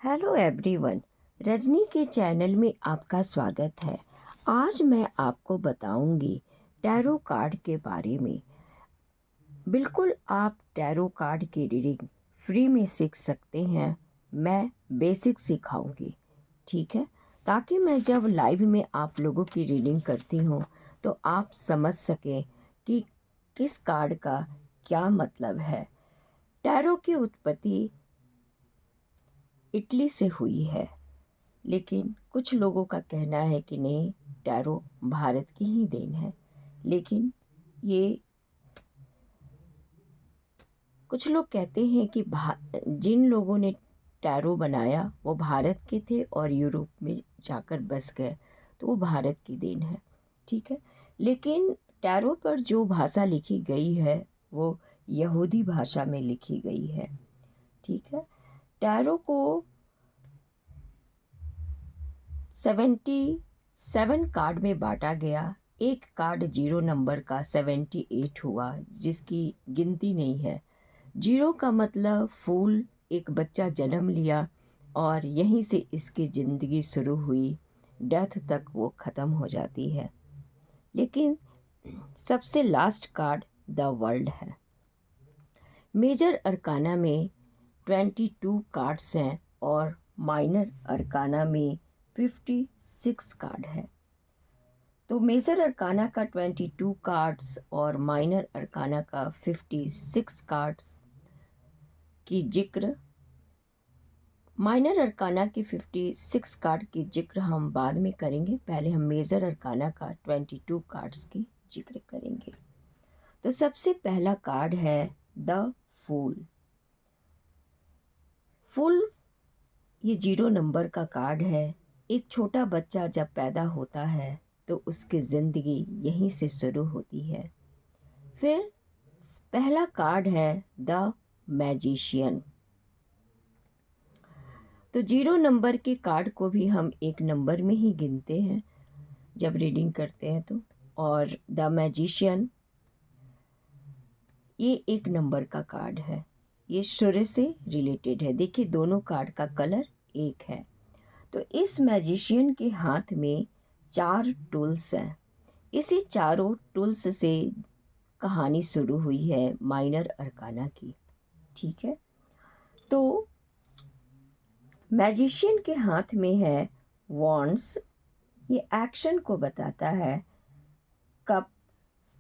Hello everyone, Rajni के channel में आपका स्वागत है। आज मैं आपको बताऊंगी टैरो कार्ड के बारे में। बिल्कुल आप टैरो कार्ड की रीडिंग फ्री में सीख सकते हैं। मैं बेसिक सिखाऊंगी, ठीक है, ताकि मैं जब लाइव में आप लोगों की रीडिंग करती हूँ तो आप समझ सकें कि किस कार्ड का क्या मतलब है। टैरो की उत्पत्ति इटली से हुई है, लेकिन कुछ लोगों का कहना है कि नहीं, टैरो भारत की ही देन है। लेकिन ये कुछ लोग कहते हैं कि जिन लोगों ने टैरो बनाया वो भारत के थे और यूरोप में जाकर बस गए, तो वो भारत की देन है, ठीक है। लेकिन टैरो पर जो भाषा लिखी गई है वो यहूदी भाषा में लिखी गई है, ठीक है। टैरो को 77 कार्ड में बांटा गया। एक कार्ड 0 नंबर का 78 हुआ, जिसकी गिनती नहीं है। 0 का मतलब फूल, एक बच्चा जन्म लिया और यहीं से इसकी ज़िंदगी शुरू हुई, डेथ तक वो ख़त्म हो जाती है। लेकिन सबसे लास्ट कार्ड द वर्ल्ड है। मेजर अरकाना में 22 कार्ड्स हैं और माइनर अरकाना में 56 कार्ड है। तो मेजर अरकाना का 22 कार्ड्स और माइनर अरकाना का 56 कार्ड्स की जिक्र, माइनर अरकाना की 56 कार्ड की जिक्र हम बाद में करेंगे। पहले हम मेजर अरकाना का 22 कार्ड्स की जिक्र करेंगे। तो सबसे पहला कार्ड है द फूल। फूल ये 0 नंबर का कार्ड है। एक छोटा बच्चा जब पैदा होता है तो उसकी ज़िंदगी यहीं से शुरू होती है। फिर पहला कार्ड है द मैजिशियन। तो 0 नंबर के कार्ड को भी हम एक नंबर में ही गिनते हैं जब रीडिंग करते हैं तो। और द मैजिशियन ये एक नंबर का कार्ड है। ये सूर्य से रिलेटेड है। देखिए दोनों कार्ड का कलर एक है। तो इस मैजिशियन के हाथ में 4 टूल्स हैं। इसी चारों टूल्स से कहानी शुरू हुई है माइनर अरकाना की, ठीक है। तो मैजिशियन के हाथ में है वॉन्ड्स, ये एक्शन को बताता है। कप,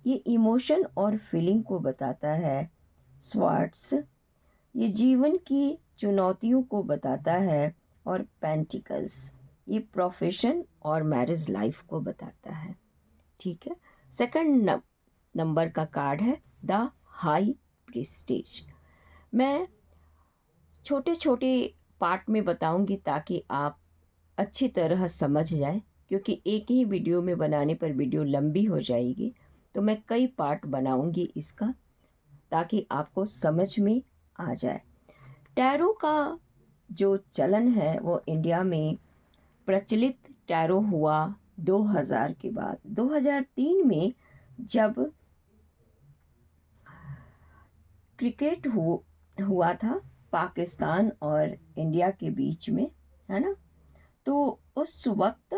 ये इमोशन और फीलिंग को बताता है। स्वॉर्ड्स, ये जीवन की चुनौतियों को बताता है। और पेंटिकल्स, ये प्रोफेशन और मैरिज लाइफ को बताता है, ठीक है। सेकंड नंबर का कार्ड है द हाई प्रीस्टेज। मैं छोटे छोटे पार्ट में बताऊंगी ताकि आप अच्छी तरह समझ जाएं, क्योंकि एक ही वीडियो में बनाने पर वीडियो लंबी हो जाएगी। तो मैं कई पार्ट बनाऊंगी इसका, ताकि आपको समझ में आ जाए। टैरो का जो चलन है वो इंडिया में प्रचलित टैरो हुआ 2000 के बाद। 2003 में जब क्रिकेट हुआ था पाकिस्तान और इंडिया के बीच में, है ना। तो उस वक्त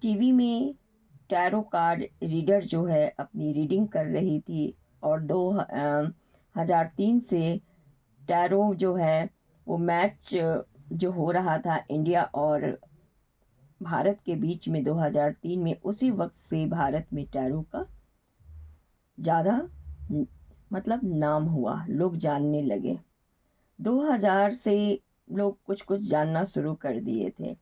टीवी में टैरो कार्ड रीडर जो है अपनी रीडिंग कर रही थी। और 2003 से टैरो जो है वो मैच जो हो रहा था इंडिया और भारत के बीच में 2003 में, उसी वक्त से भारत में टैरो का ज़्यादा मतलब नाम हुआ, लोग जानने लगे। 2000 से लोग कुछ कुछ जानना शुरू कर दिए थे।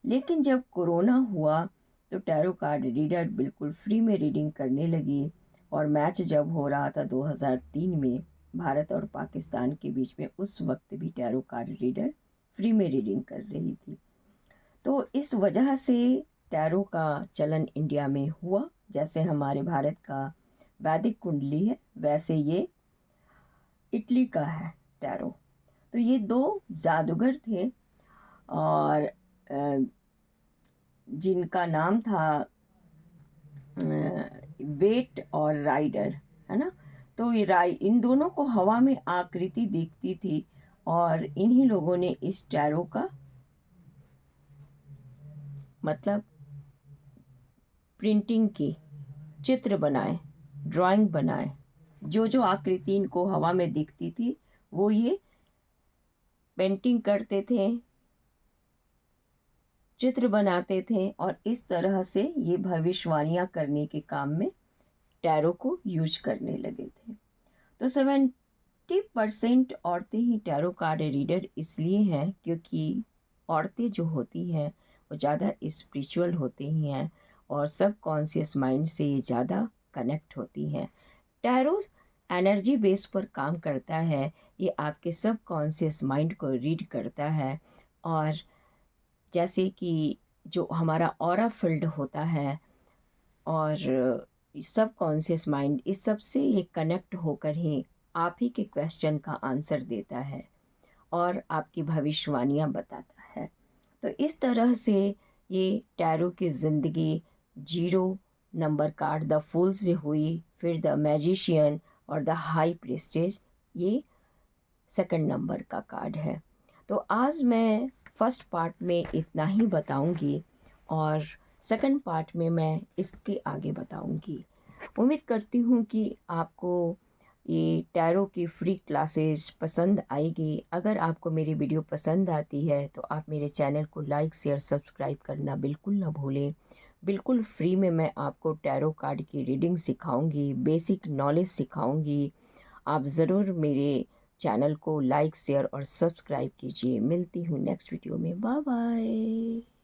लेकिन जब कोरोना हुआ तो टैरो कार्ड रीडर बिल्कुल फ्री में रीडिंग करने लगी। और मैच जब हो रहा था 2003 में भारत और पाकिस्तान के बीच में, उस वक्त भी टैरो कार्ड रीडर फ्री में रीडिंग कर रही थी। तो इस वजह से टैरो का चलन इंडिया में हुआ। जैसे हमारे भारत का वैदिक कुंडली है, वैसे ये इटली का है टैरो। तो ये 2 जादूगर थे और जिनका नाम था वेट और राइडर, है ना। तो ये इन दोनों को हवा में आकृति दिखती थी और इन्हीं लोगों ने इस टैरो का मतलब प्रिंटिंग की, चित्र बनाए, ड्राइंग बनाए, जो जो आकृति इनको हवा में दिखती थी वो ये पेंटिंग करते थे, चित्र बनाते थे और इस तरह से ये भविष्यवाणियाँ करने के काम में टैरो को यूज करने लगे थे। तो 70% औरतें ही टैरो कार्ड रीडर इसलिए हैं क्योंकि औरतें जो होती हैं वो ज़्यादा स्पिरिचुअल होती ही हैं और सब कॉन्शियस माइंड से ये ज़्यादा कनेक्ट होती हैं। टैरो एनर्जी बेस पर काम करता है, ये आपके सब कॉन्शियस माइंड को रीड करता है और जैसे कि जो हमारा ऑरा फील्ड होता है और सब कॉन्शियस माइंड, इस सब से ये कनेक्ट होकर ही आप ही के क्वेश्चन का आंसर देता है और आपकी भविष्यवाणियाँ बताता है। तो इस तरह से ये टैरो की ज़िंदगी 0 नंबर कार्ड द फूल से हुई, फिर द मैजिशियन और द हाई प्रीस्टेज, ये सेकंड नंबर का कार्ड है। तो आज मैं फर्स्ट पार्ट में इतना ही बताऊंगी और सेकंड पार्ट में मैं इसके आगे बताऊंगी। उम्मीद करती हूँ कि आपको ये टैरो की फ्री क्लासेस पसंद आएगी। अगर आपको मेरी वीडियो पसंद आती है तो आप मेरे चैनल को लाइक शेयर सब्सक्राइब करना बिल्कुल ना भूलें। बिल्कुल फ्री में मैं आपको टैरो कार्ड की रीडिंग सिखाऊंगी, बेसिक नॉलेज सिखाऊंगी। आप ज़रूर मेरे चैनल को लाइक शेयर और सब्सक्राइब कीजिए। मिलती हूँ नेक्स्ट वीडियो में। Bye bye.